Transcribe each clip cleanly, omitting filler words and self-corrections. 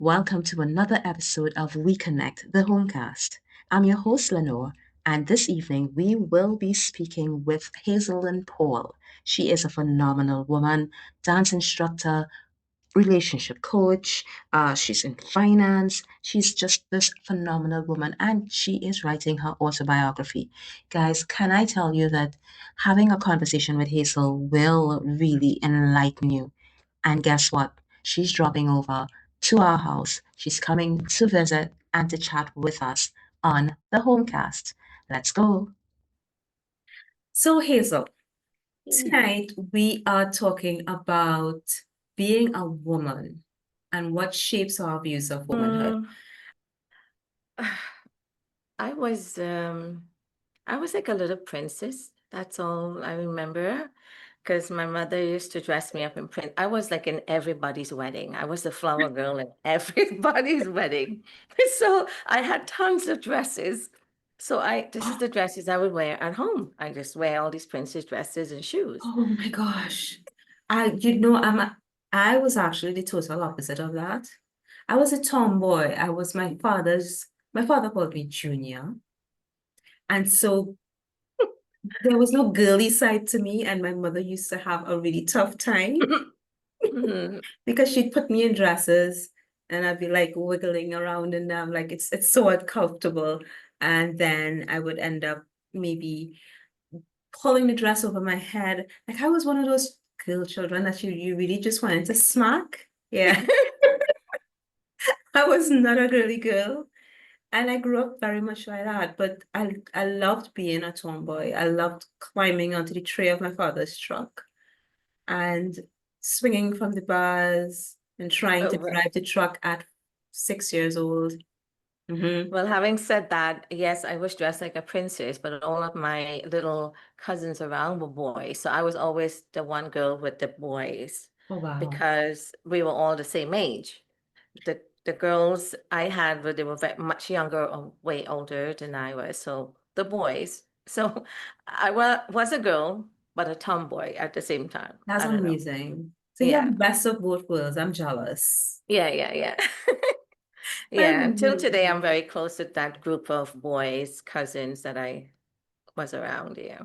Welcome to another episode of Reconnect, the Homecast. I'm your host, Lenore, and this evening we will be speaking with Hazelyn Paul. She is a phenomenal woman, dance instructor, relationship coach. She's in finance. She's just this phenomenal woman, and she is writing her autobiography. Guys, can I tell you that having a conversation with Hazel will really enlighten you? And guess what? She's dropping over to our house. She's coming to visit and to chat with us on the Homecast. Let's go. So, Hazel, Mm. tonight we are talking about being a woman and what shapes our views of womanhood. Mm, I was um I was like a little princess. That's all I remember. Because my mother used to dress me up in print. I was like in everybody's wedding. I was the flower girl in everybody's wedding. So I had tons of dresses. So this is the dresses I would wear at home. I just wear all these princess dresses and shoes. Oh my gosh. I was actually the total opposite of that. I was a tomboy. My father called me Junior. And so there was no girly side to me, and my mother used to have a really tough time Mhm. because she'd put me in dresses and I'd be like wiggling around in them, like it's so uncomfortable. And then I would end up maybe pulling the dress over my head. Like I was one of those girl children that you really just wanted to smack. Yeah, I was not a girly girl. And I grew up very much like that, but I loved being a tomboy. I loved climbing onto the tray of my father's truck and swinging from the bars and trying to Oh, drive the truck at 6 years old. Hmm. well, having said that, yes, I was dressed like a princess, but all of my little cousins around were boys. So I was always the one girl with the boys Oh, wow. because we were all the same age. The girls I had, they were very much younger or way older than I was. So the boys. So was a girl, but a tomboy at the same time. That's I don't know. amazing. So you have Yeah. the best of both worlds. I'm jealous. Yeah. I Yeah. Until really today, I'm am. very close with that group of boys, cousins that I was around, yeah.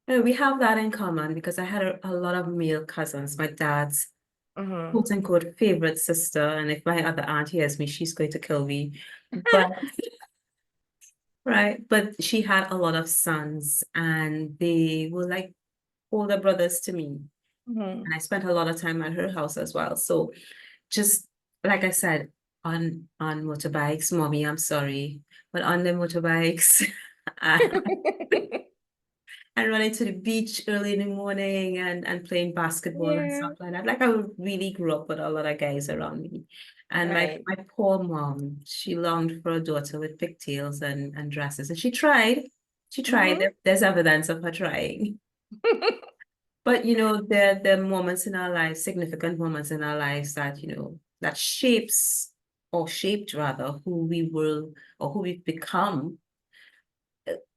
And we have that in common because I had a lot of male cousins. My dad's Mm-hmm. quote unquote favorite sister. And if my other aunt hears me, she's going to kill me. But right. But she had a lot of sons and they were like older brothers to me. Mm-hmm. And I spent a lot of time at her house as well. So just like I said, on motorbikes, mommy, I'm sorry, but on the motorbikes, and running to the beach early in the morning and playing basketball and Yeah, stuff like that. Like I really grew up with a lot of guys around me. And right. my poor mom, she longed for a daughter with pigtails and dresses. And she tried. She tried. Mm-hmm. There's evidence of her trying. But there are moments in our lives, significant moments in our lives that, that shapes or shaped rather who we will or who we've become.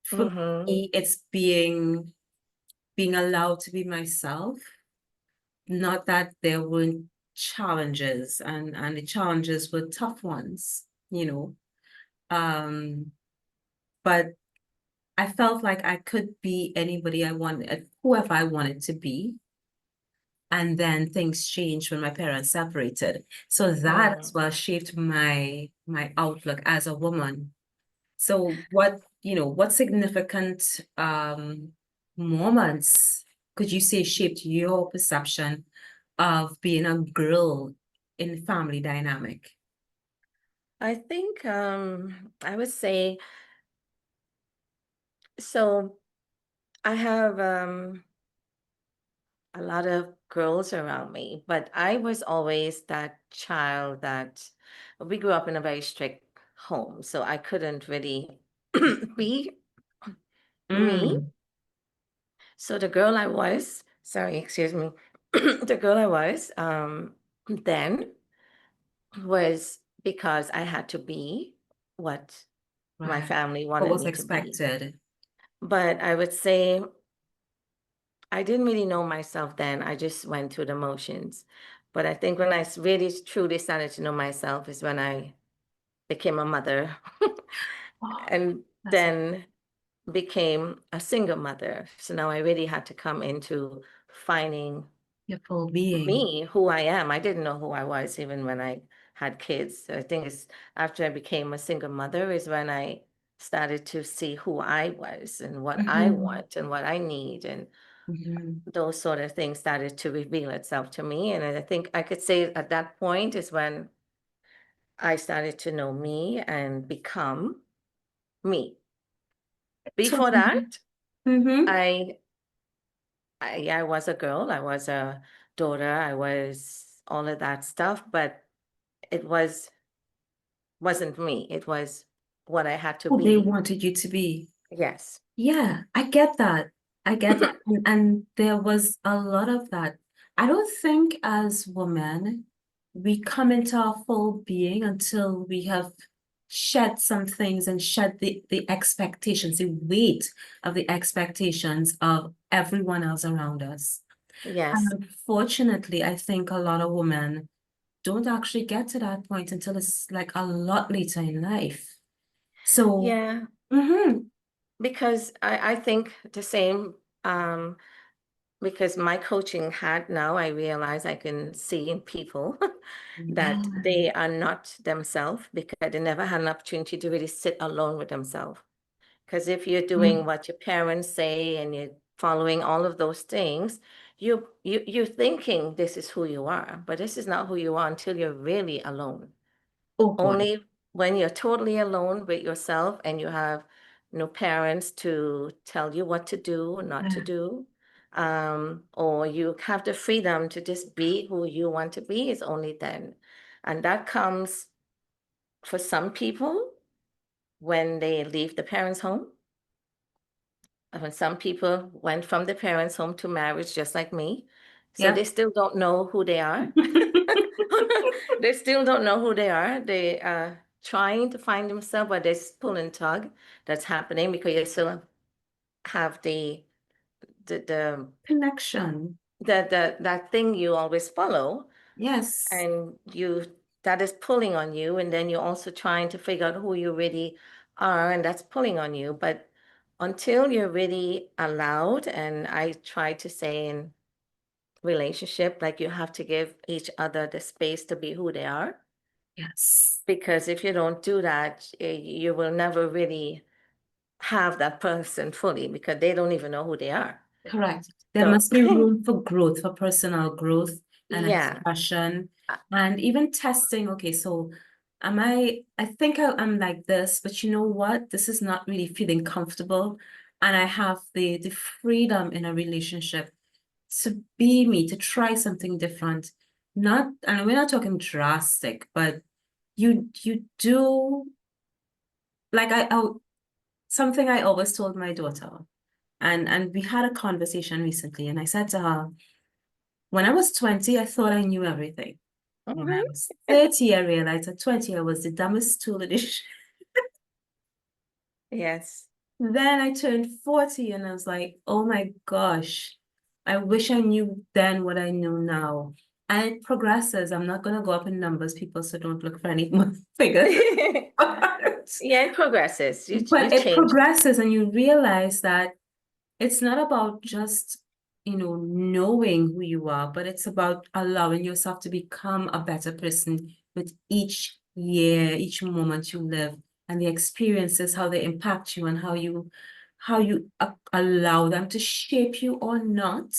For Mm-hmm. me, it's being allowed to be myself. Not that there weren't challenges and the challenges were tough ones, you know. Um, but I felt like I could be anybody I wanted, whoever I wanted to be. And then things changed when my parents separated. So that as Mm. well shaped my outlook as a woman. So what significant moments could you say shaped your perception of being a girl in family dynamic? I think I would say so I have a lot of girls around me, but I was always that child that we grew up in a very strict home, so I couldn't really be me. Mm, So the girl I was, sorry, excuse me, the girl I was then was because I had to be what my right. family What wanted was me to be. expected? But I would say I didn't really know myself then. I just went through the motions. But I think when I really truly started to know myself is when I became a mother Oh, and that's then became a single mother. So now I really had to come into finding your full being. me, who I am. I didn't know who I was even when I had kids. I think it's after I became a single mother is when I started to see who I was and what I Mm-hmm. want and what I need, and Mm-hmm. those sort of things started to reveal itself to me. And I think I could say at that point is when I started to know me and become me. Before Totally. that, Mm-hmm. I yeah, I was a girl, I was a daughter, I was all of that stuff, but it wasn't me. It was what I had to Who they be. wanted you to be. Yes. Yeah, I get that. I get that. And there was a lot of that. I don't think as women we come into our full being until we have shed some things and shed the expectations, the weight of the expectations of everyone else around us. And Yes. unfortunately, I think a lot of women don't actually get to that point until it's like a lot later in life. So, Yeah. mm-hmm. Because I think the same, because my coaching had now, I realize I can see in people that Yeah. they are not themselves because they never had an opportunity to really sit alone with themselves. Because if you're doing Mm. what your parents say and you're following all of those things, you're thinking this is who you are, but this is not who you are until you're really alone. Oh boy. Only when you're totally alone with yourself and you have no parents to tell you what to do, not to Yeah. do, or you have the freedom to just be who you want to be, is only then. And that comes for some people when they leave the parents' home. When some people went from the parents' home to marriage, just like me, so Yeah. they still don't know who they are. They still don't know who they are. They are trying to find themselves, but there's pull and tug that's happening because you still have the the Connection. that thing you always follow, Yes. and you that is pulling on you, and then you're also trying to figure out who you really are, and that's pulling on you. But until you're really allowed, and I try to say in relationship, like you have to give each other the space to be who they are. Yes. Because if you don't do that, you will never really have that person fully because they don't even know who they are. Correct. There So, must be room for growth, for personal growth and yeah. expression, and even testing. Okay, so I think I'm like this, but you know what? This is not really feeling comfortable. And I have the freedom in a relationship to be me, to try something different. Not, and we're not talking drastic, but you do like something I always told my daughter, and we had a conversation recently, and I said to her, when I was 20, I thought I knew everything. When I Mhm. was 30, I realized at 20, I was the dumbest tool in the Yes. Then I turned 40 and I was like, oh my gosh, I wish I knew then what I know now. And it progresses. I'm not going to go up in numbers, people, so don't look for any more figures. Yeah, it progresses. You But it change. progresses and you realize that it's not about just, knowing who you are, but it's about allowing yourself to become a better person with each year, each moment you live, and the experiences, how they impact you, and how you allow them to shape you or not,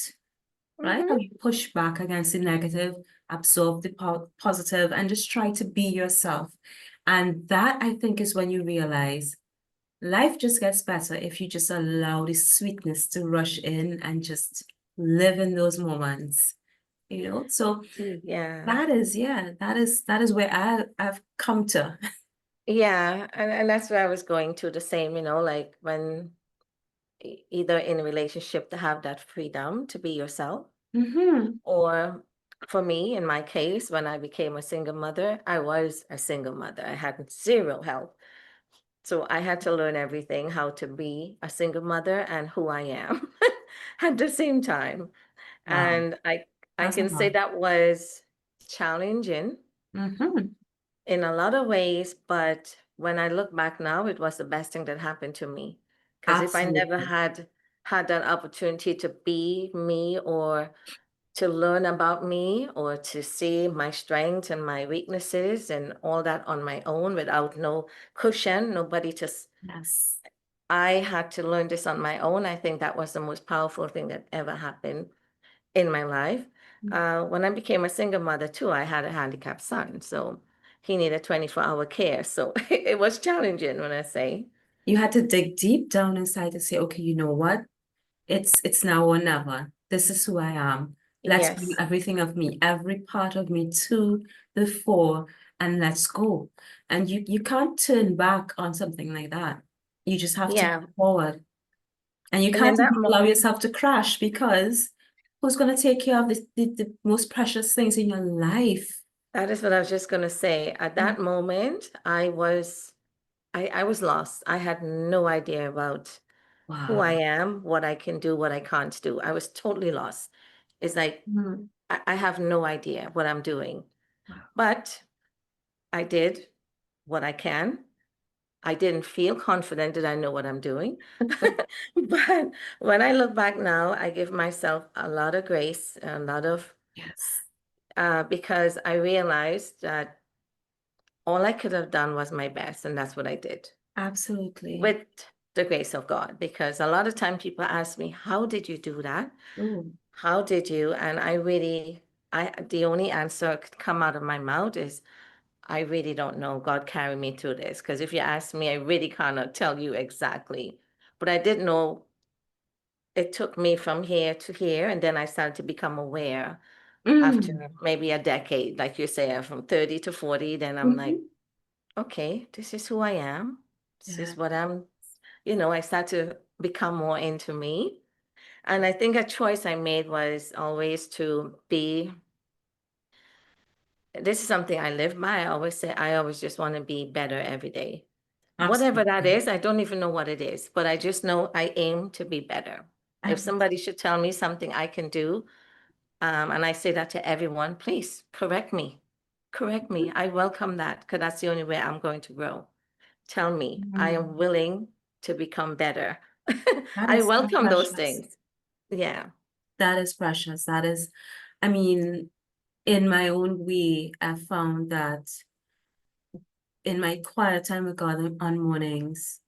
right? How Hmm. you push back against the negative, absorb the positive, and just try to be yourself. And that, I think, is when you realize life just gets better if you just allow the sweetness to rush in and just live in those moments. So Yeah. that is, yeah, that is where I've come to. Yeah. And that's where I was going to the same, like when either in a relationship to have that freedom to be yourself. Hmm. Or for me, in my case, when I became a single mother, I was a single mother. I had zero help. So I had to learn everything, how to be a single mother and who I am at the same time. Wow, And I that's a can say lot. that was challenging Mm-hmm. in a lot of ways, but when I look back now, it was the best thing that happened to me. Because if I never Absolutely. had that opportunity to be me or to learn about me or to see my strengths and my weaknesses and all that on my own without no cushion, nobody to, Yes. I had to learn this on my own. I think that was the most powerful thing that ever happened in my life. When I became a single mother too, I had a handicapped son, so he needed 24-hour care. So it was challenging when I say, You had to dig deep down inside to say, okay, you know what? It's now or never. This is who I am. Let's bring yes, everything of me, every part of me to the fore, and let's go. And you can't turn back on something like that. You just have to yeah. move forward. And you And in can't that even allow yourself to crash because who's going to take care of the most precious things in your life? that is what I was just gonna say. At Mm. that moment, I was lost. I had no idea about who I Wow. am, what I can do, what I can't do. I was totally lost. It's like Mm. I have no idea what I'm doing, Wow. but I did what I can. I didn't feel confident that I know what I'm doing. But when I look back now, I give myself a lot of grace, a lot of, Yes, because I realized that all I could have done was my best, and that's what I did absolutely. with the grace of God. Because a lot of time people ask me, "How did you do that? Oh, How did you?" And the only answer could come out of my mouth is, I really don't know. God carried me through this. Because if you ask me, I really cannot tell you exactly. But I did know it took me from here to here. And then I started to become aware mm. after maybe a decade, like you say, from 30 to 40. Then I'm like, Mhm. okay, this is who I am. This Yeah, is what I start to become more into me. And I think a choice I made was always to be, this is something I live by. I always say, I always just want to be better every day. Whatever that absolutely. is, I don't even know what it is, but I just know I aim to be better. If Ab- somebody should tell me something I can do, and I say that to everyone, please correct me. Correct me. I welcome that because that's the only way I'm going to grow. Tell me, I Mm. am willing to become better. That I is so welcome those precious. things. Yeah. That is precious. That is, I mean, in my own way, I found that in my quiet time with God on mornings,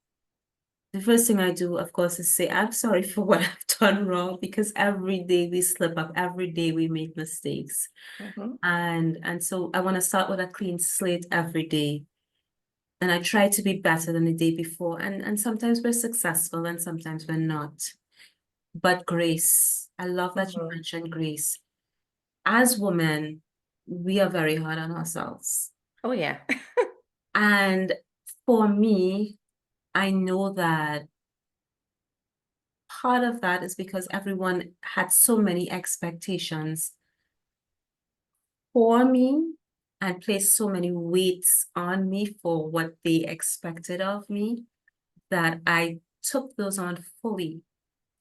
the first thing I do, of course, is say, I'm sorry for what I've done wrong because every day we slip up, every day we make mistakes. Mhm. And so I want to start with a clean slate every day. And I try to be better than the day before. And sometimes we're successful and sometimes we're not. But grace, I love that you Mhm. mentioned grace. As women, we are very hard on ourselves. Oh, yeah. And for me, I know that part of that is because everyone had so many expectations for me and placed so many weights on me for what they expected of me that I took those on fully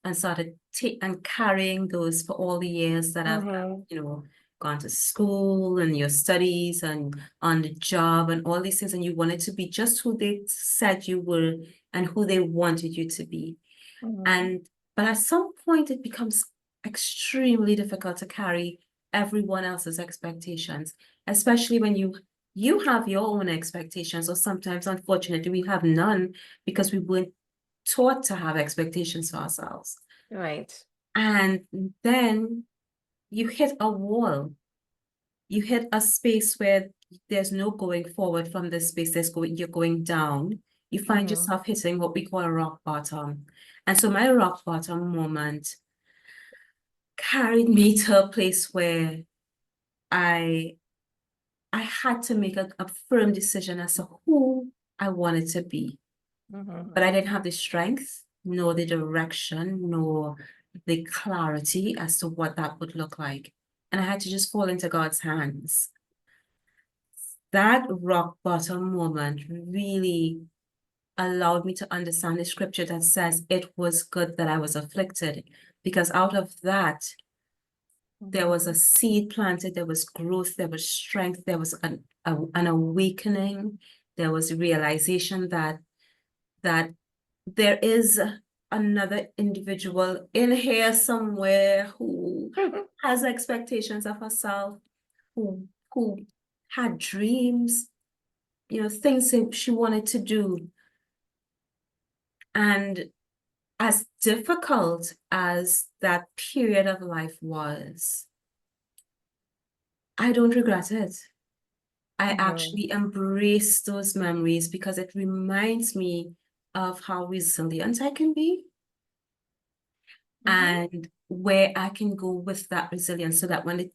and started and carrying those for all the years that I've, Mhm. gone to school and your studies and on the job and all these things, and you wanted to be just who they said you were and who they wanted you to be. Mhm. And but at some point it becomes extremely difficult to carry everyone else's expectations, especially when you have your own expectations, or sometimes unfortunately we have none because we weren't taught to have expectations for ourselves. Right. And then you hit a wall. You hit a space where there's no going forward from this space. You're going down. You find Mhm. yourself hitting what we call a rock bottom. And so my rock bottom moment carried me to a place where I I had to make a firm decision as to who I wanted to be. But Mhm. I didn't have the strength, nor the direction, nor the clarity as to what that would look like. And I had to just fall into God's hands. That rock bottom moment really allowed me to understand the scripture that says it was good that I was afflicted, because out of that, There was a seed planted, there was growth, there was strength, there was an awakening, there was realization that there is another individual in here somewhere who has expectations of herself, who had dreams, things that she wanted to do. And as difficult as that period of life was, I don't regret it. I actually embrace those memories because it reminds me of how resilient I can be and where I can go with that resilience, so that when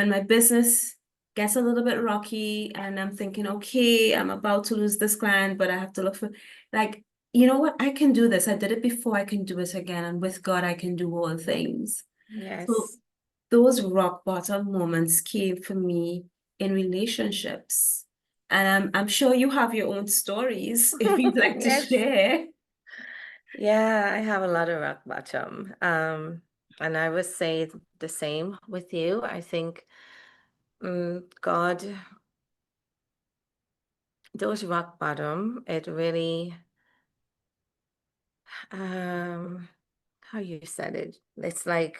my business gets a little bit rocky and I'm thinking, okay, I'm about to lose this client, but I have to look for, like, you know what, I can do this. I did it before, I can do it again. And with God, I can do all things. So Yes. those rock bottom moments came for me in relationships. And I'm sure you have your own stories if you'd like to Yes. share. Yeah, I have a lot of rock bottom. And I would say the same with you. I think God, those rock bottom, it really, how you said it, it's like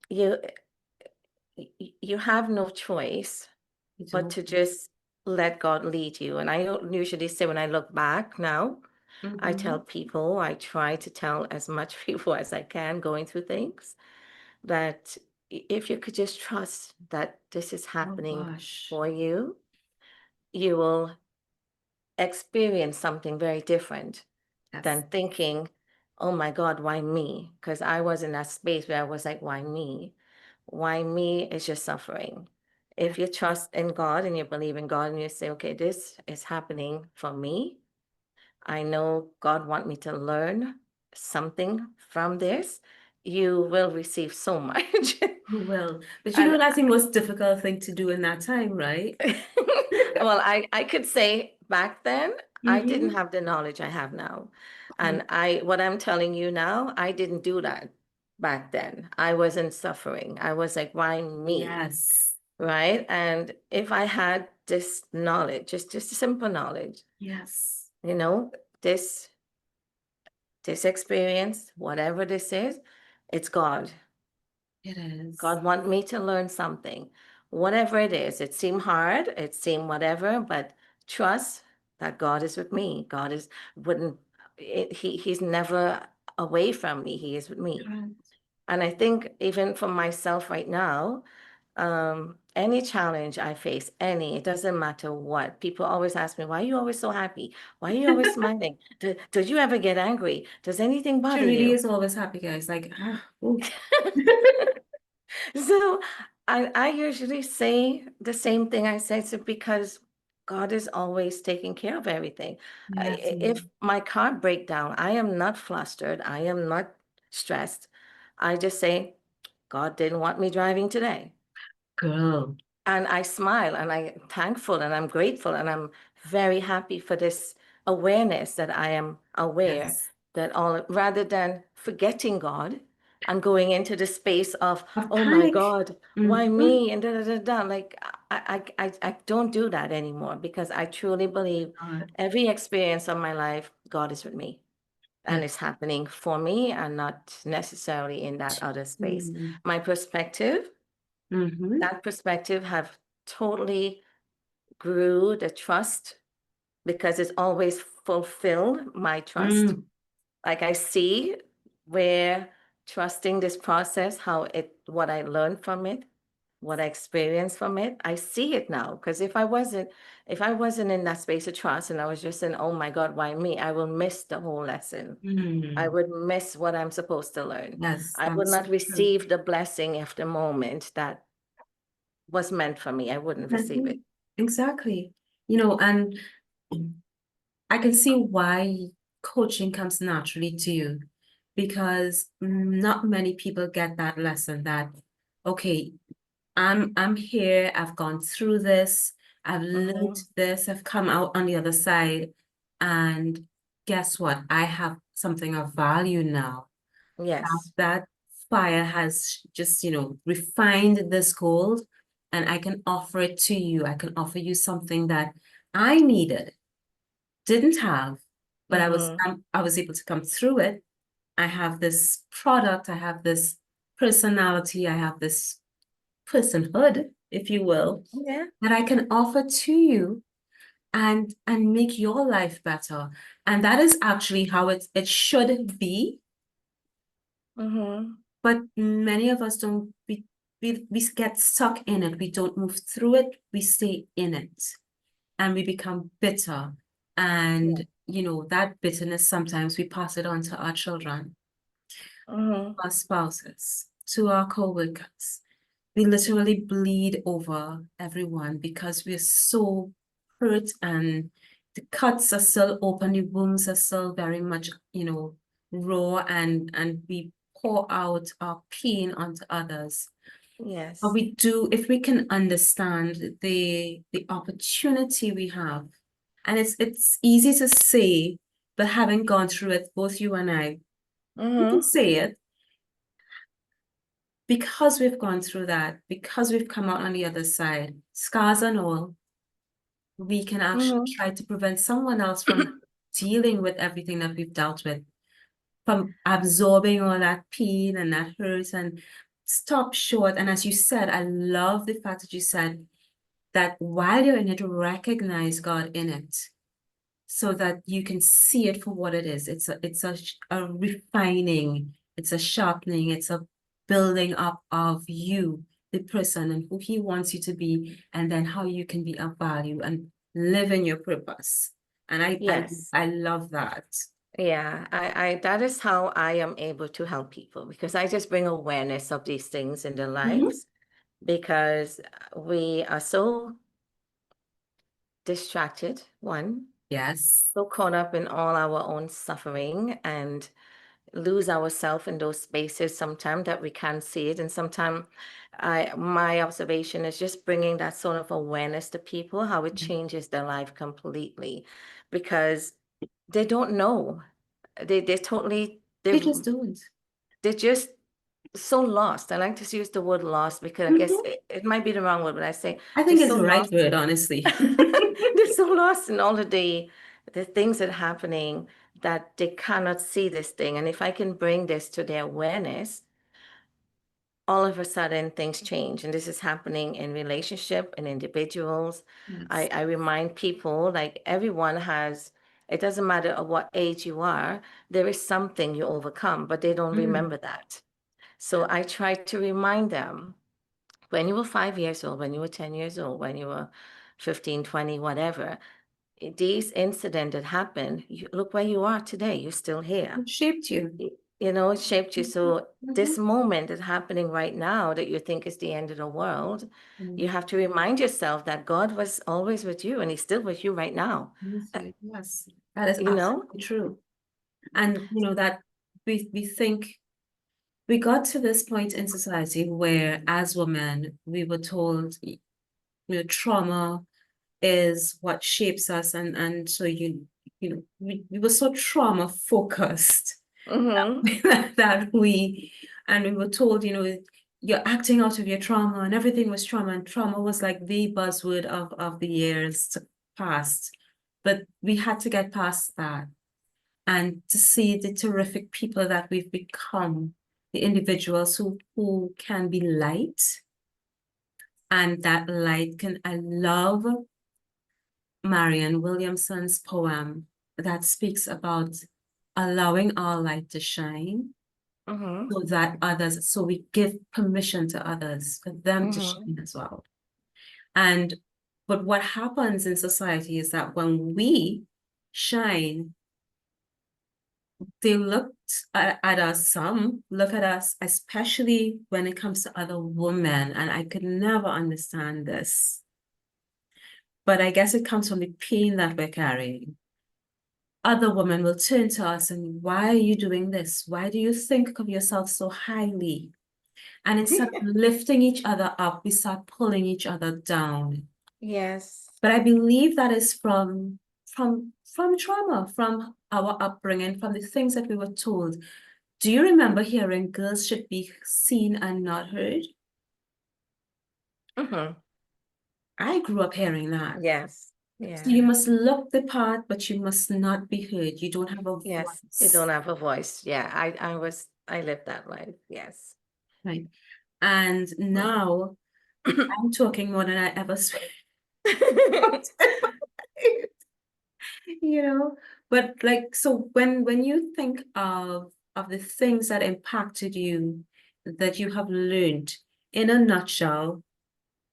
you you have no choice but to just let God lead you. And I don't usually say, when I look back now, I tell people, I try to tell as much people as I can going through things, that if you could just trust that this is Oh happening gosh. for you, you will experience something very different Yes. than thinking, oh my God, why me? Because I was in that space where I was like, why me? Why me is just suffering. If you trust in God and you believe in God and you say, okay, this is happening for me, I know God want me to learn something from this, you will receive so much. You will. But And that's the most difficult thing to do in that time, right? well, I could say back then I didn't have the knowledge I have now. And what I'm telling you now, I didn't do that back then. I wasn't suffering. I was like, why me? Yes. Right? And if I had this knowledge, just simple knowledge, Yes. this experience, whatever this is, it's God. It is. God want me to learn something. Whatever it is, it seemed hard, it seemed whatever, but trust that God is with me. God is wouldn't he's never away from me. He is with me. Right. And I think even for myself right now, any challenge I face, it doesn't matter what. People always ask me, why are you always so happy? Why are you always smiling? Did you ever get angry? Does anything She bother really you? is always happy, guys. Like, ooh. So I usually say the same thing I say, so because God is always taking care of everything. Yes, If my car break down, I am not flustered. I am not stressed. I just say, God didn't want me driving today. girl. And I smile and I'm thankful and I'm grateful and I'm very happy for this awareness that I am aware Yes. that rather than forgetting God and going into the space of, Of oh my panic. God, why me? And da da da da. Like I don't do that anymore, because I truly believe God. every experience of my life, God is with me. And Yes. it's happening for me and not necessarily in that other space. Mm. My perspective, that perspective have totally grew the trust, because it's always fulfilled my trust. Like I see where trusting this process, what I learned from it, what I experienced from it, I see it now. Because if I wasn't in that space of trust and I was just in, oh my God, why me? I will miss the whole lesson. I would miss what I'm supposed to learn. Yes, I would that's not so true. receive the blessing of the moment that was meant for me. I wouldn't receive it. Exactly. And I can see why coaching comes naturally to you, because not many people get that lesson that, okay, I'm here, I've gone through this, I've learned Mhm. this, I've come out on the other side, and guess what? I have something of value now. Yes. That fire has just, refined this gold, and I can offer it to you. I can offer you something that I needed, didn't have, but I was able to come through it. I have this product, I have this personality, I have this personhood, if you will, Yeah. that I can offer to you and make your life better. And that is actually how it should be. But many of us don't, we get stuck in it. We don't move through it. We stay in it and we become bitter. And, that bitterness, sometimes we pass it on to our children, our spouses, to our co-workers. We literally bleed over everyone because we're so hurt, and the cuts are still open, the wounds are still very much, raw, and we pour out our pain onto others. Yes. But we do, if we can understand the opportunity we have, and it's easy to say, but having gone through it, both you and I, we can say it. Because we've gone through that, because we've come out on the other side, scars and all, we can actually try to prevent someone else from dealing with everything that we've dealt with, from absorbing all that pain and that hurt, and stop short. And as you said, I love the fact that you said that while you're in it, recognize God in it, so that you can see it for what it is. It's a refining, it's a sharpening, it's a building up of you, the person, and who He wants you to be, and then how you can be of value and live in your purpose. And I love that. Yeah, I that is how I am able to help people, because I just bring awareness of these things in their lives, because we are so distracted, one, Yes. so caught up in all our own suffering, and lose ourselves in those spaces sometimes that we can't see it. And sometimes my observation is just bringing that sort of awareness to people, how it changes their life completely, because they don't know. They totally, They just don't. they're just so lost. I like to use the word lost, because I guess it might be the wrong word, but I say I think they're it's so the right lost. word, honestly. They're so lost in all of the things that are happening, that they cannot see this thing. And if I can bring this to their awareness, all of a sudden things change. And this is happening in relationship and individuals. Yes. I remind people, like, everyone has, it doesn't matter at what age you are, there is something you overcome, but they don't remember that. So I try to remind them, when you were 5 years old, when you were 10 years old, when you were 15, 20, whatever, these incidents that happened, look where you are today. You're still here. It shaped you. It shaped you. So this moment that's happening right now, that you think is the end of the world, you have to remind yourself that God was always with you, and He's still with you right now. Yes, that is absolutely true. And that we think we got to this point in society where, as women, we were told, trauma is what shapes us, and so we were so trauma focused that we were told, you're acting out of your trauma, and everything was trauma, and trauma was like the buzzword of the years past. But we had to get past that, and to see the terrific people that we've become, the individuals who can be light, and that light can, I love Marianne Williamson's poem that speaks about allowing our light to shine, so that others, so we give permission to others for them to shine as well. But what happens in society is that when we shine, they look at us, some look at us, especially when it comes to other women, and I could never understand this. But I guess it comes from the pain that we're carrying. Other women will turn to us and, why are you doing this? Why do you think of yourself so highly? And instead of lifting each other up, we start pulling each other down. Yes. But I believe that is from trauma, from our upbringing, from the things that we were told. Do you remember hearing girls should be seen and not heard? Mm-hmm. I grew up hearing that. Yes. So you Yeah. must look the part, but you must not be heard. You don't have a Yes. You voice. don't have a voice. Yeah. I lived that life. Yes. Right. And now I'm talking more than I ever spoke. You know, but like, so when you think of the things that impacted you, that you have learned in a nutshell,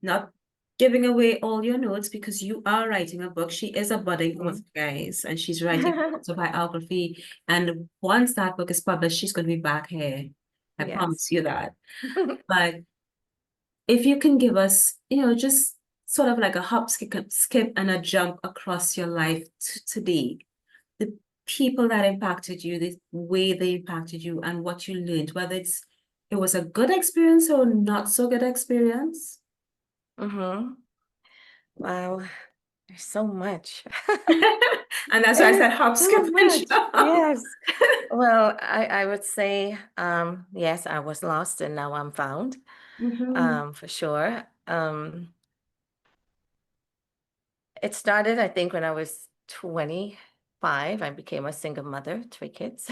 not giving away all your notes because you are writing a book. She is a budding author, guys, and she's writing an autobiography. And once that book is published, she's going to be back here. I Yes. promise you that. But if you can give us, just sort of like a hop, skip, and a jump across your life today, the people that impacted you, the way they impacted you, and what you learned, whether it was a good experience or not so good experience. Mm-hmm. Wow. There's so much. And that's why I said hop, So skip, and much. jump. Yes. Well, I would say, yes, I was lost and now I'm found, Mhm. for sure. It started, I think, when I was 25. I became a single mother, 3 kids.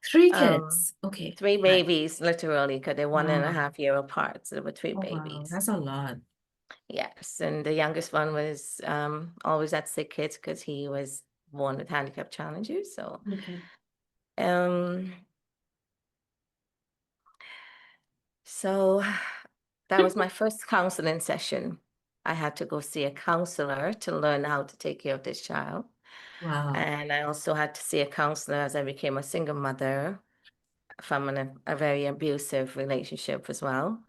Three Um, kids. Okay. three Right. babies, literally, because they're one and a Wow. half year apart. So there were three Oh, wow. babies. That's a lot. Yes. And the youngest one was always at sick kids because he was born with handicap challenges. So Okay. um so that was my first counseling session. I had to go see a counselor to learn how to take care of this child. Wow. And I also had to see a counselor as I became a single mother from a very abusive relationship as well.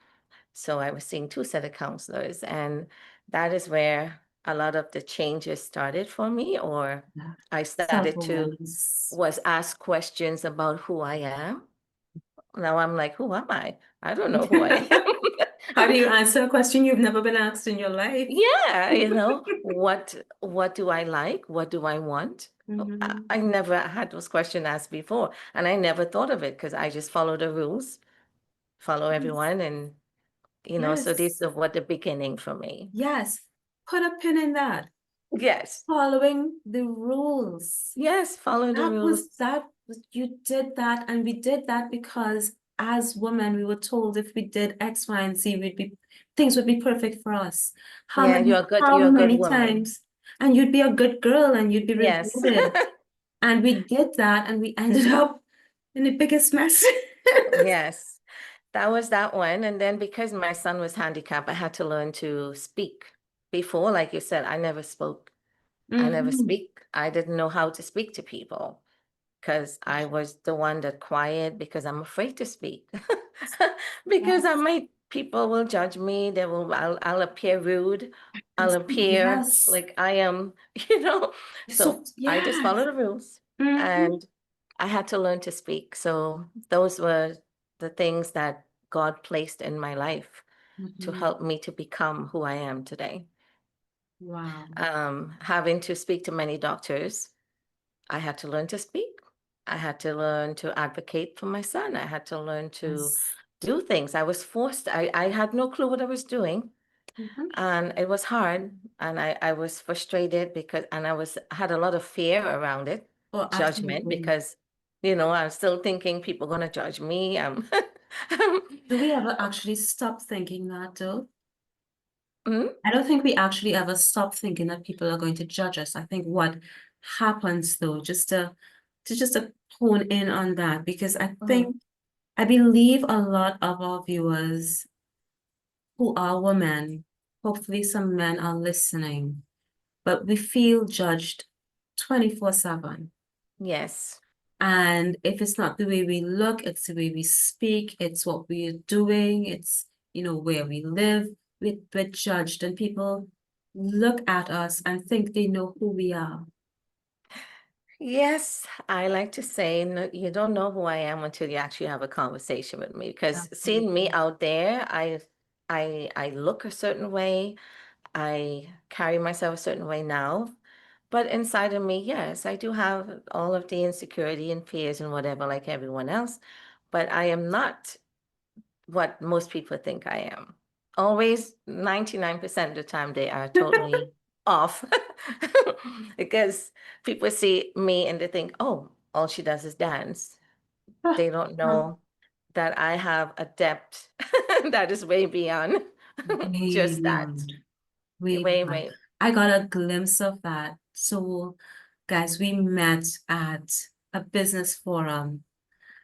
So I was seeing two set of counselors, and that is where a lot of the changes started for me, or Yeah. I started to Self-awareness. was ask questions about who I am. Now I'm like, who am I? I don't know who I How am. do you answer a question you've never been asked in your life? Yeah, what do I like? What do I want? Mhm. I never had those questions asked before, and I never thought of it because I just follow the rules, follow Yes. everyone, and so this Yes. is what the beginning for me. Yes. Put a pin in that. Yes, Following the rules. yes, follow the rules. You did that, and we did that because as women, we were told if we did X, Y, and Z, things would be perfect for us. How Yeah, many, how you're a good many woman. times? And you'd be a good girl and you'd be Yes. rewarded. And we did that, and we ended up in the biggest mess. Yes, that was that one. And then because my son was handicapped, I had to learn to speak. Before, like you said, I never spoke. I never Mhm. speak. I didn't know how to speak to people because I was the one that quiet because I'm afraid to speak. Because Yes. people will judge me. I'll appear rude. I'll appear Yes. like I am, you know. So, So I just follow yes. the rules Mhm. and I had to learn to speak. So those were the things that God placed in my life to Mhm. help me to become who I am today. Wow. Having to speak to many doctors, I had to learn to speak. I had to learn to advocate for my son. I had to learn to Yes. do things. I was forced. I had no clue what I was doing. Mhm. And it was hard. And I was frustrated because, and had a lot of fear around it, Oh, judgment, absolutely. because, I was still thinking people going to judge me. Do we ever actually stop thinking that though? Mm, I don't think we actually ever stop thinking that people are going to judge us. I think what happens though, just to hone in on that, because mhm. I believe a lot of our viewers who are women, hopefully some men are listening, but we feel judged 24/7. Yes. And if it's not the way we look, it's the way we speak, it's what we are doing, it's, where we live, we're judged, and people look at us and think they know who we are. Yes, I like to say, no, you don't know who I am until you actually have a conversation with me. Because seeing me Absolutely. out there, I look a certain way, I carry myself a certain way now, But inside of me, yes, I do have all of the insecurity and fears and whatever, like everyone else. But I am not what most people think I am. Always 99% of the time they are totally off. Because people see me and they think, oh, all she does is dance. They don't know that I have a depth that is way beyond Way just that. beyond. Way Way, beyond. way. I got a glimpse of that. So, guys, we met at a business forum,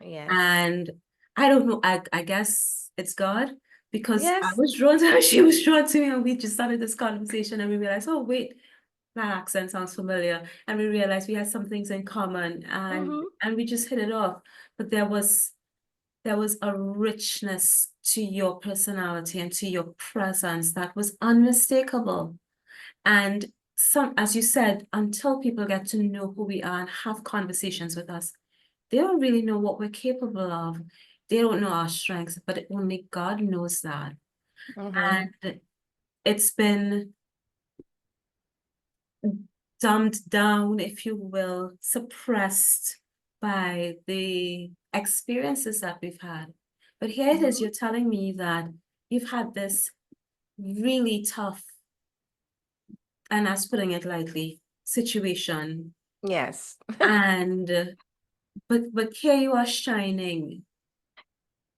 Yes. and I don't know, I guess it's God, because I Yes. was drawn to her, she was drawn to me, and we just started this conversation, and we realized, oh, wait, that accent sounds familiar. And we realized we had some things in common, and we just hit it off. But there was a richness to your personality and to your presence that was unmistakable. And as you said, until people get to know who we are and have conversations with us, they don't really know what we're capable of. They don't know our strengths, but only God knows that. And it's been dumbed down, if you will, suppressed by the experiences that we've had. But here it is, you're telling me that you've had this really tough, and that's putting it lightly, situation. Yes. And but here you are shining.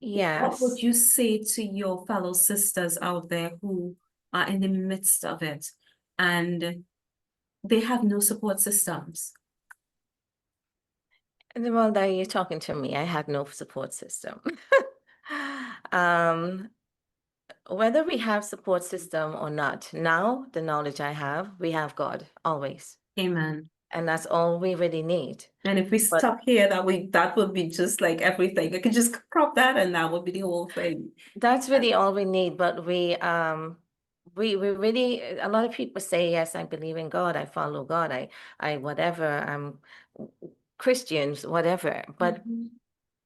What would Yes. you say to your fellow sisters out there who are in the midst of it and they have no support systems? Well, that you're talking to me. I had no support system. Um, whether we have support system or not, now the knowledge I have, we have God always. Amen. And that's all we really need. And if we But stop here, that would be just like everything. I could just crop that and that would be the whole thing. that's really all we need. But we really, a lot of people say, yes, I believe in God, I follow God, I whatever, I'm Christians, whatever. But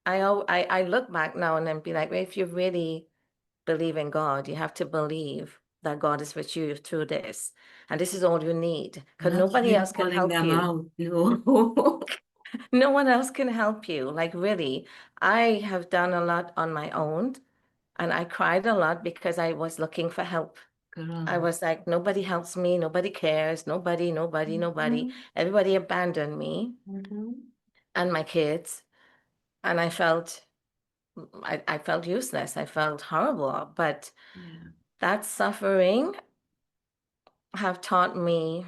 I look back now and then be like, well, if you really believe in God, you have to believe that God is with you through this. And this is all you need, because Not nobody you else can calling help them you. out. No. No one else can help you. Like, really, I have done a lot on my own, and I cried a lot because I was looking for help. I Girl. was like, nobody helps me, nobody cares, nobody. Everybody abandoned me and my kids. And I felt useless. I felt horrible. But Yeah. that suffering have taught me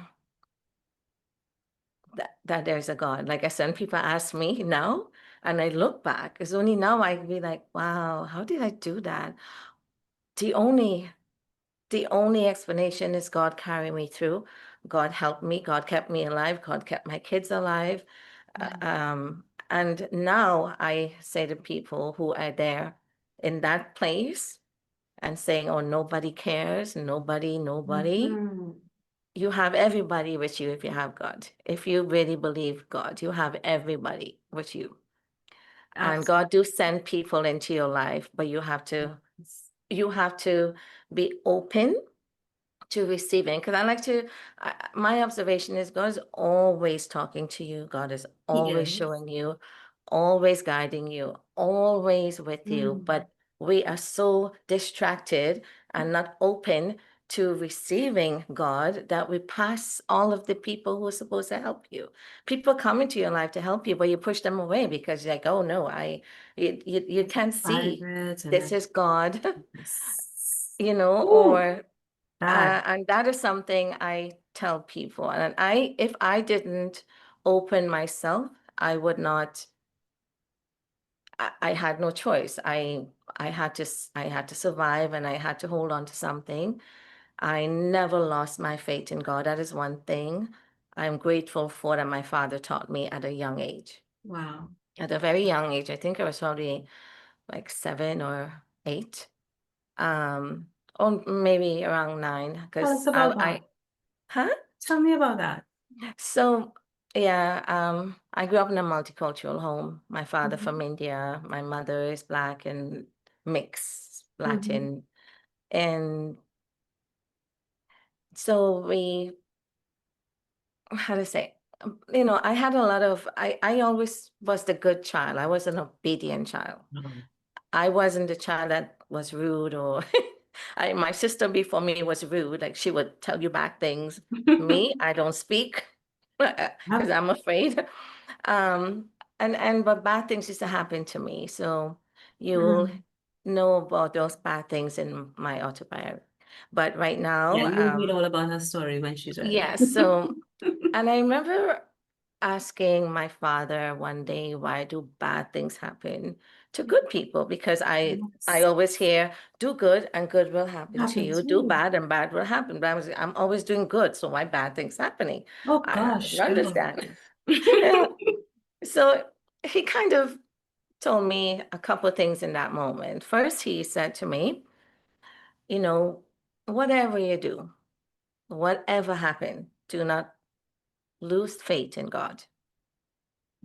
that there's a God. Like I said, when people ask me now, and I look back, it's only now I be like, wow, how did I do that? The only explanation is God carried me through. God helped me. God kept me alive. God kept my kids alive. And now I say to people who are there in that place and saying, oh, nobody cares, nobody. You have everybody with you if you have God. If you really believe God, you have everybody with you. And God do send people into your life, but you have to be open to receiving. Because my observation is God is always talking to you. God is always showing you, always guiding you, always with you. But we are so distracted and not open to receiving God that we pass all of the people who are supposed to help you. People come into your life to help you, but you push them away because you're like, oh no, you can't see. This is God, or and that is something I tell people. And if I didn't open myself, I would not. I had no choice. I had to survive, and I had to hold on to something. I never lost my faith in God. That is one thing I'm grateful for that my father taught me at a young age. Wow. At a very young age, I think I was probably like 7 or 8, or maybe around 9. Tell Because us about that. huh? Tell me about that. So yeah, I grew up in a multicultural home. My father from India, my mother is Black and mixed Latin. And so how to say, I had a lot of, I always was the good child. I was an obedient child. Mhm. I wasn't the child that was rude or my sister before me was rude. Like she would tell you bad things. Me, I don't speak because Yep. I'm afraid. Um, but bad things used to happen to me. So you'll Mm. know about those bad things in my autobiography. But right Yeah, now, you'll read all about her story when she's ready. yes. So, and I remember asking my father one day, why do bad things happen to good people? Because I Yes. always hear, do good and good will happen to Happened you. to Do you. bad and bad will happen. But I'm always doing good, so why bad things happening? Oh I don't gosh, girl. understand. Yeah. So he kind of told me a couple of things in that moment. First, he said to me, you know, whatever you do, whatever happened, do not lose faith in God.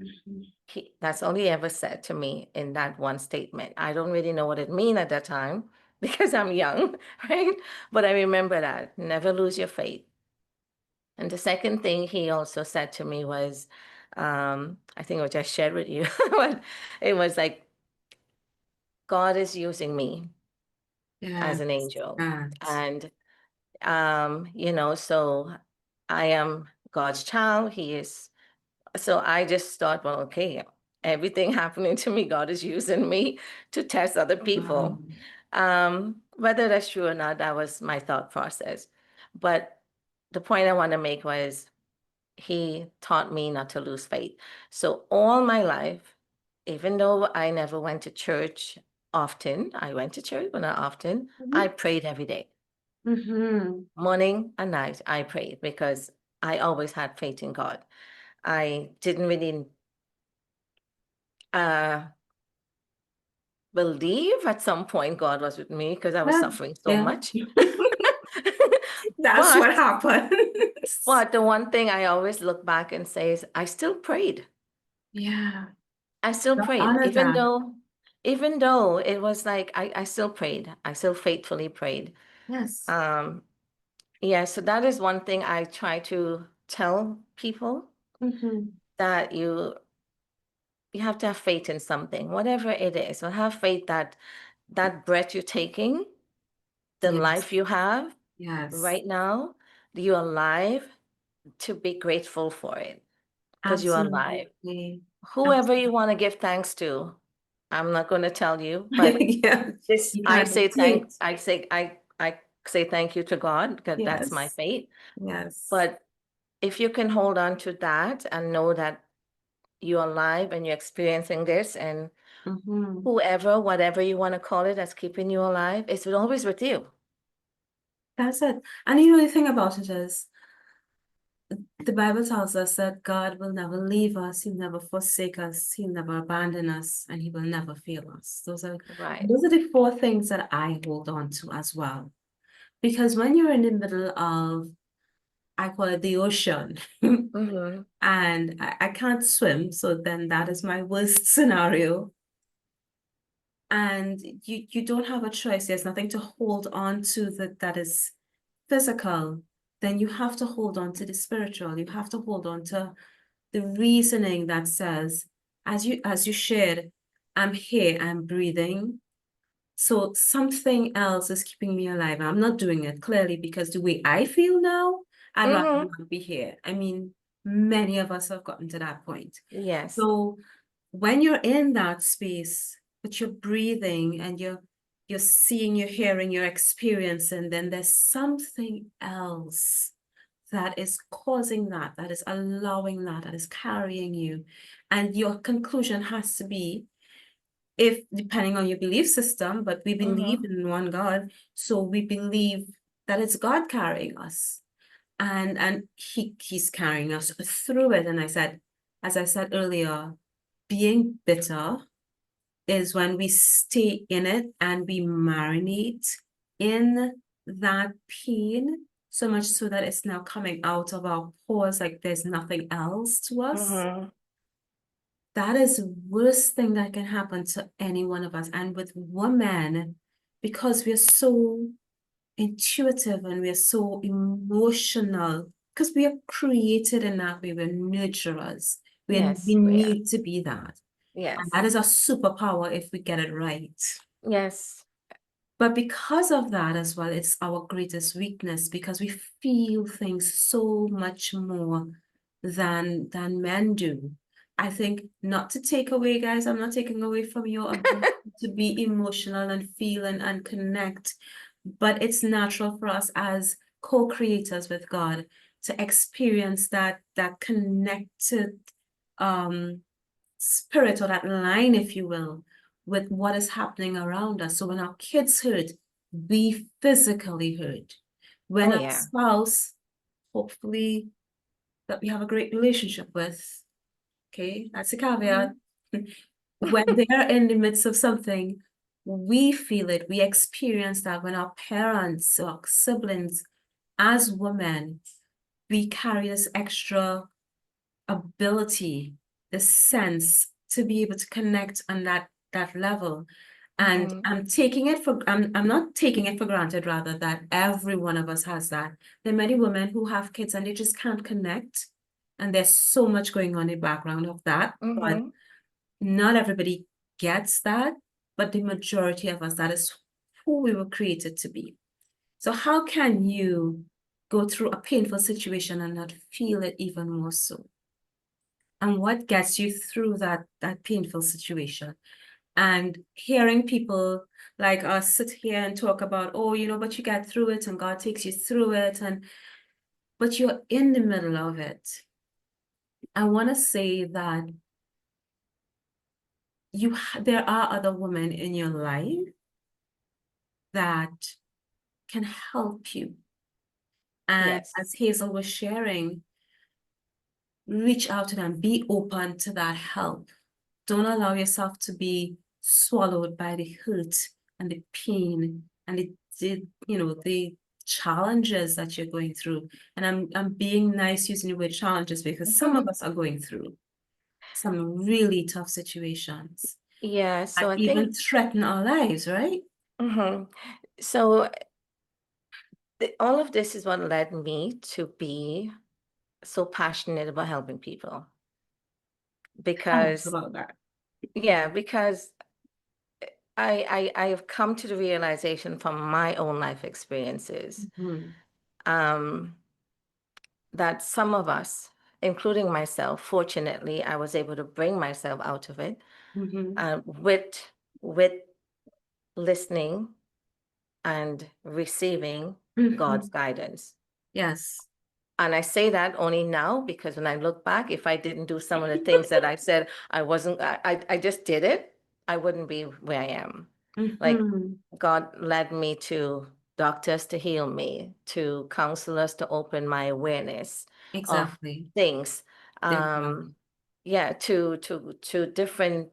Mhm. That's all he ever said to me in that one statement. I don't really know what it meant at that time because I'm young, right? But I remember that. Never lose your faith. And the second thing he also said to me was, I think I just shared with you, but it was like, God is using me as Yes. an angel. Yes. And, so I am God's child. He is. So I just thought, well, okay, everything happening to me, God is using me to test other people. Um, Whether that's true or not, that was my thought process. But the point I want to make was he taught me not to lose faith. So all my life, even though I never went to church often, I went to church, but not often, I prayed every day. mhm. Morning and night, I prayed because I always had faith in God. I didn't really uh, believe at some point God was with me because I was Yeah. suffering so Yeah. much. That's But what happens. the one thing I always look back and say is I still prayed. Yeah. I still God prayed, honor that. even though it was like I still prayed. I still faithfully prayed. Yes. Um, yeah, so that is one thing I try to tell people Mhm. that you have to have faith in something, whatever it is. So have faith that that breath you're taking, the Yes. life you have Yes. right now, you're alive, to be grateful for it because you're alive. Absolutely. Whoever you want to give thanks to, I'm not going to tell you, but Yeah. this You had the taste. I say thank you to God because that's my Yes. faith. Yes. But if you can hold on to that and know that you're alive and you're experiencing this, and Mhm. whoever, whatever you want to call it, that's keeping you alive, it's always with you. That's it. And you know, the thing about it is, the Bible tells us that God will never leave us, He'll never forsake us, He'll never abandon us, and He will never fail us. Right. Those are the four things that I hold on to as well. Because when you're in the middle of, I call it the ocean, Mm-hmm. and I can't swim, so then that is my worst scenario. And you don't have a choice. There's nothing to hold on to that is physical. Then you have to hold on to the spiritual. You have to hold on to the reasoning that says, as you shared, I'm here, I'm breathing. So something else is keeping me alive. I'm not doing it clearly because the way I feel now, I'd rather Mm-hmm. not be here. I mean, many of us have gotten to that point. Yes. So when you're in that space, but you're breathing and you're seeing, you're hearing, you're experiencing, then there's something else that is causing that is allowing that is carrying you. And your conclusion has to be, if depending on your belief system, but we believe Mm-hmm. in one God, so we believe that it's God carrying us. And he's carrying us through it. And as I said earlier, being bitter is when we stay in it and we marinate in that pain so much so that it's now coming out of our pores like there's nothing else to us. Mm-hmm. That is the worst thing that can happen to any one of us. And with women, because we're so intuitive and we're so emotional because we are created in that way. We're nurturers. We Yes, we are. need to be that. And Yes. that is a superpower if we get it right. Yes. But because of that as well, it's our greatest weakness because we feel things so much more than men do. I think not to take away, guys, I'm not taking away from your ability to be emotional and feel and connect, but it's natural for us as co-creators with God to experience that connected spirit, or that line, if you will, with what is happening around us. So when our kids hurt, we physically hurt. When Oh, a yeah. spouse, hopefully, that we have a great relationship with, okay, that's a caveat. When they are in the midst of something, we feel it, we experience that. When our parents or siblings, as women, we carry this extra ability, the sense to be able to connect on that level. And I'm not taking it for granted, rather, that every one of us has that. There are many women who have kids and they just can't connect. And there's so much going on in the background of that. But not everybody gets that. But the majority of us, that is who we were created to be. So how can you go through a painful situation and not feel it even more so? And what gets you through that painful situation? And hearing people like us sit here and talk about, oh, but you get through it and God takes you through it, but you're in the middle of it. I want to say that there are other women in your life that can help you. And Yes. as Hazel was sharing, reach out to them, be open to that help. Don't allow yourself to be swallowed by the hurt and the pain and the challenges that you're going through. And I'm being nice using the word challenges because some of us are going through some really tough situations Yeah, so that I even think threaten our lives, right? so all of this is what led me to be so passionate about helping people. Because About that. because I have come to the realization from my own life experiences that some of us, including myself, fortunately, I was able to bring myself out of it with listening and receiving God's guidance. Yes. And I say that only now because when I look back, if I didn't do some of the things that I said I just did it, I wouldn't be where I am. Like God led me to doctors to heal me, to counselors to open my awareness of things. Yeah, to different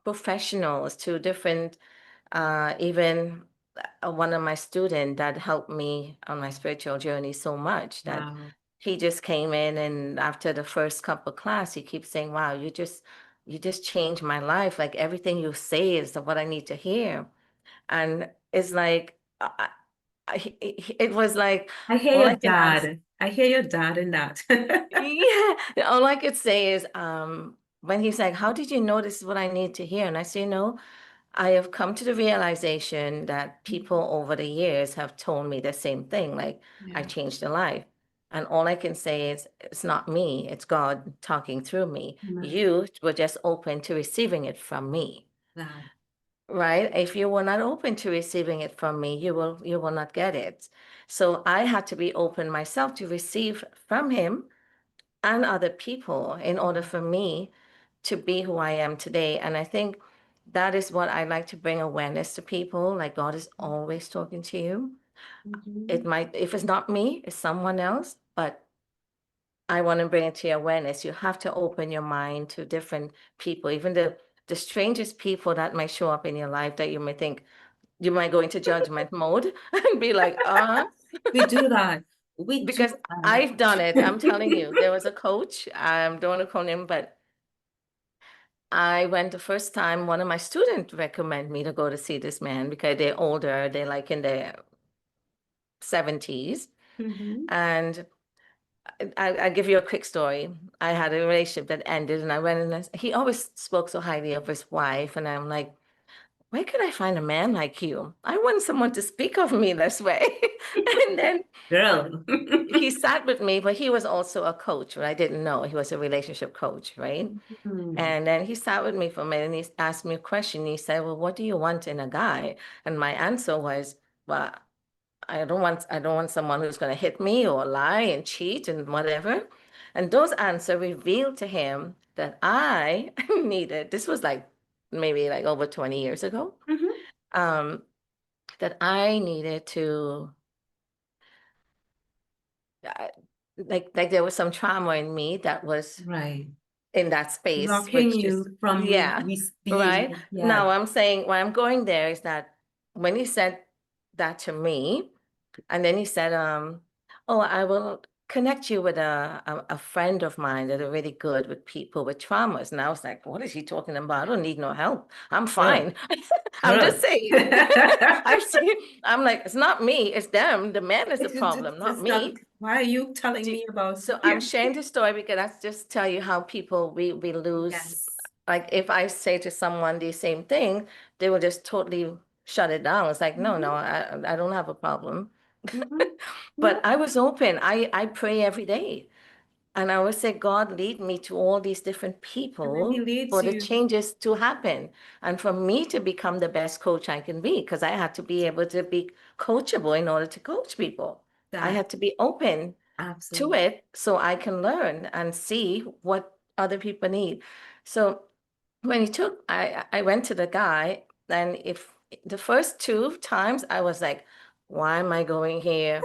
professionals, to different even one of my students that helped me on my spiritual journey so much that he just came in, and after the first couple of class, he keeps saying, wow, you just changed my life. Like everything you say is what I need to hear. And it's like, it was like, I hear all your I can ask, dad. I hear your dad in that. yeah, all I could say is, when he's like, how did you know this is what I need to hear? And I say, I have come to the realization that people over the years have told me the same thing, like I changed their life. And all I can say is, it's not me, it's God talking through me. You were just open to receiving it from me. Right? If you were not open to receiving it from me, you will not get it. So I had to be open myself to receive from him and other people in order for me to be who I am today. And I think that is what I like to bring awareness to people. Like God is always talking to you. It might, if it's not me, it's someone else, but I want to bring it to your awareness. You have to open your mind to different people, even the strangest people that might show up in your life that you may think, you might go into judgment mode and be like, we do that. Because I've done it. I'm telling you, there was a coach, I don't want to call him, but I went the first time, one of my students recommended me to go to see this man because they're older, they're like in their 70s. And I'll give you a quick story. I had a relationship that ended, and I went and he always spoke so highly of his wife, and I'm like, where could I find a man like you? I want someone to speak of me this way. And then Girl. he sat with me, but he was also a coach, but I didn't know he was a relationship coach, right? Mm, And then he sat with me for a minute and he asked me a question. He said, well, what do you want in a guy? And my answer was, well, I don't want someone who's going to hit me or lie and cheat and whatever. And those answers revealed to him that I needed, this was like maybe like over 20 years ago, mhm. um, that I needed to uh, like there was some trauma in me that was Right. in that space, Blocking which just you from yeah, right. being, yeah. Now I'm saying why I'm going there is that when he said that to me, and then he said, oh, I will connect you with a friend of mine that are really good with people with traumas. And I was like, what is he talking about? I don't need no help. I'm Girl. fine. I'm just Girl. saying. I'm like, it's not me, it's them. The man is the problem, not It's not, me. why are you telling me about So I'm yeah. sharing the story because that's just tell you how people we lose. Yes. Like if I say to someone the same thing, they will just totally shut it down. It's like, no, I don't have a problem. Mhm. But No. I was open. I pray every day. And I always say, God, lead me to all these different And then he people leads for the you changes to happen and for me to become the best coach I can be, because I had to be able to be coachable in order to coach people. I that had to be open to absolutely. it so I can learn and see what other people need. So when I went to the guy, and if the first two times I was like, why am I going here?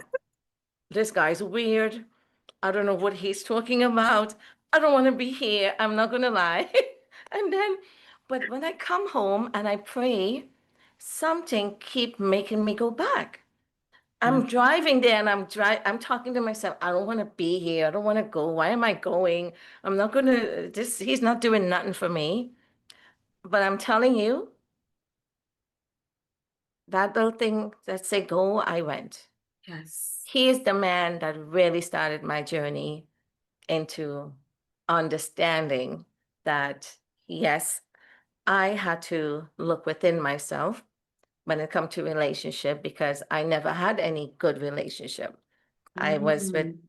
This guy's weird. I don't know what he's talking about. I don't want to be here. I'm not going to lie. And then, but when I come home and I pray, something keep making me go back. I'm Mm. driving there and I'm talking to myself, I don't want to be here. I don't want to go. Why am I going? I'm not going to this he's not doing nothing for me. But I'm telling you, that little thing that say go, I went. Yes. He is the man that really started my journey into understanding that yes, I had to look within myself when it comes to relationship because I never had any good relationship. I was with Mm.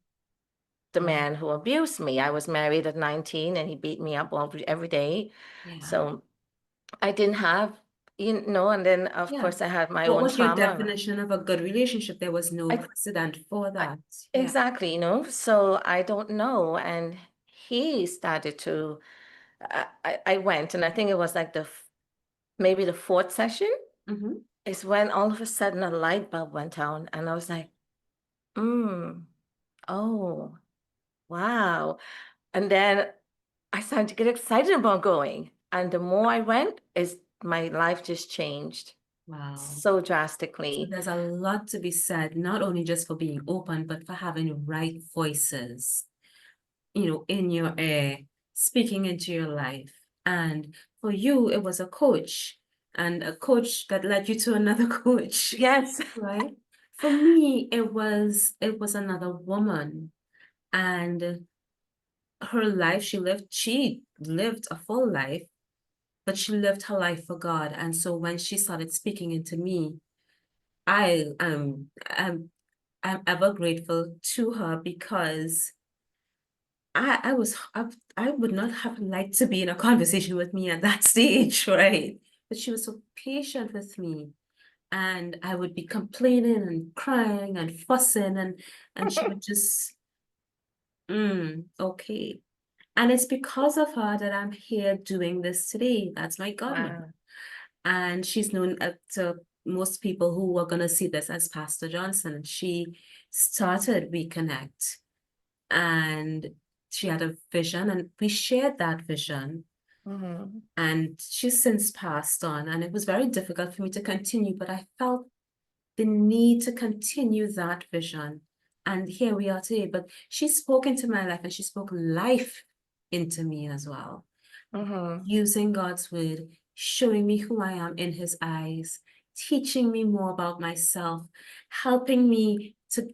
the Wow. man who abused me. I was married at 19 and he beat me up every day. Yeah. So I didn't have, and then of Yeah. course I had my What own was your trauma. definition of a good relationship? There was no I, precedent for I that. Yeah. exactly, so I don't know. And he started to, I went, and I think it was like maybe the fourth session Mm-hmm. is when all of a sudden a light bulb went on, and I was like, oh, wow. And then I started to get excited about going. And the more I went, is my life just changed Wow. so So drastically. there's a lot to be said, not only just for being open, but for having right voices, in your air, speaking into your life. And for you, it was a coach, and a coach that led you to another coach, Yes. right? For me, it was another woman, and her life, she lived a full life, but she lived her life for God. And so when she started speaking into me, I am I'm ever grateful to her because I would not have liked to be in a conversation with me at that stage, right? But she was so patient with me, and I would be complaining and crying and fussing, and she would just, okay. And it's because of her that I'm here doing this today. That's my godmother. Wow. And she's known to most people who are going to see this as Pastor Johnson. She started Reconnect, and she had a vision, and we shared that vision. Mm-hmm. And she's since passed on, and it was very difficult for me to continue, but I felt the need to continue that vision. And here we are today. But she spoke into my life, and she spoke life into me as well, Mm-hmm. using God's word, showing me who I am in his eyes, teaching me more about myself, helping me to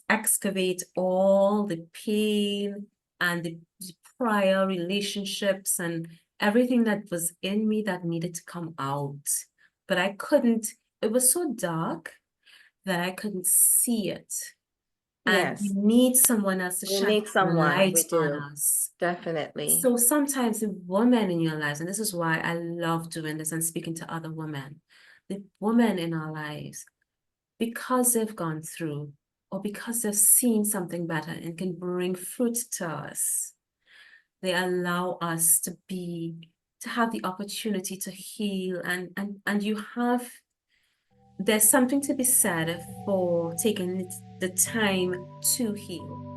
excavate all the pain and the prior relationships and everything that was in me that needed to come out. But I couldn't, it was so dark that I couldn't see it. And we Yes, need someone else to we shine need someone. light We on do. us. Definitely. So sometimes the women in your lives, and this is why I love doing this and speaking to other women, the women in our lives, because they've gone through or because they've seen something better and can bring fruit to us, they allow us to have the opportunity to heal, and there's something to be said for taking the time to heal.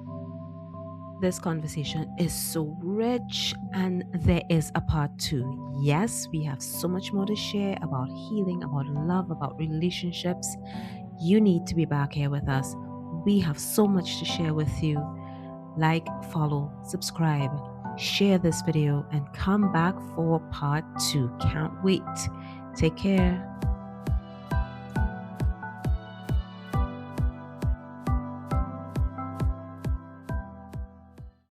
This conversation is so rich, and there is a part 2. Yes, we have so much more to share about healing, about love, about relationships. You need to be back here with us. We have so much to share with you. Like, follow, subscribe, share this video, and come back for part 2. Can't wait. Take care.